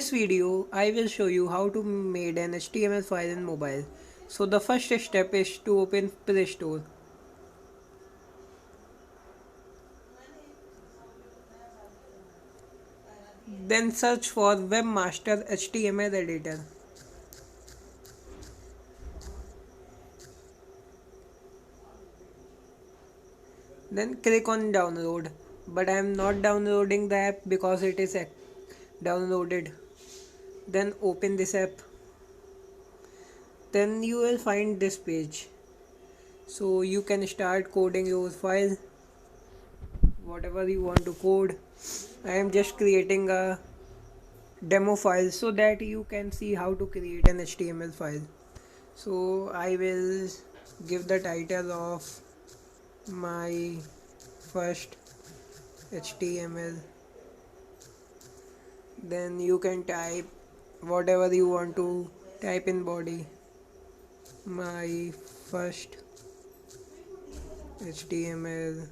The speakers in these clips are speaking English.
this video, I will show you how to make an HTML file in mobile. So the first step is to open Play Store. Then search for Webmaster HTML Editor. Then click on download. But I am not downloading the app because it is downloaded. Then open this app. Then you will find this page. So you can start coding your file, whatever you want to code. I am just creating a demo file so that you can see how to create an HTML file. So I will give the title of my first HTML. Then you can type whatever you want to type in body. My first HTML.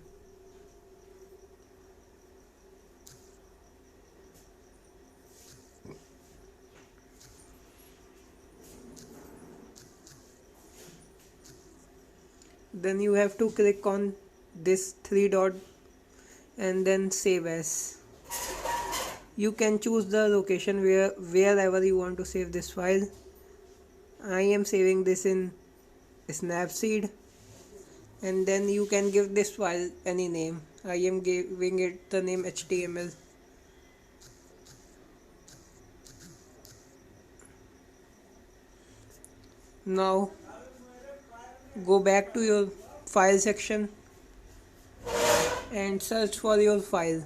Then you have to click on this three dot and then save as. You can choose the location wherever you want to save this file. I am saving this in Snapseed, and then you can give this file any name. I am giving it the name HTML. Now go back to your file section and search for your file.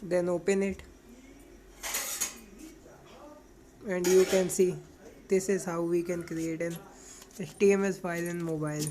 Then open it and you can see this is how we can create an HTML file in mobile.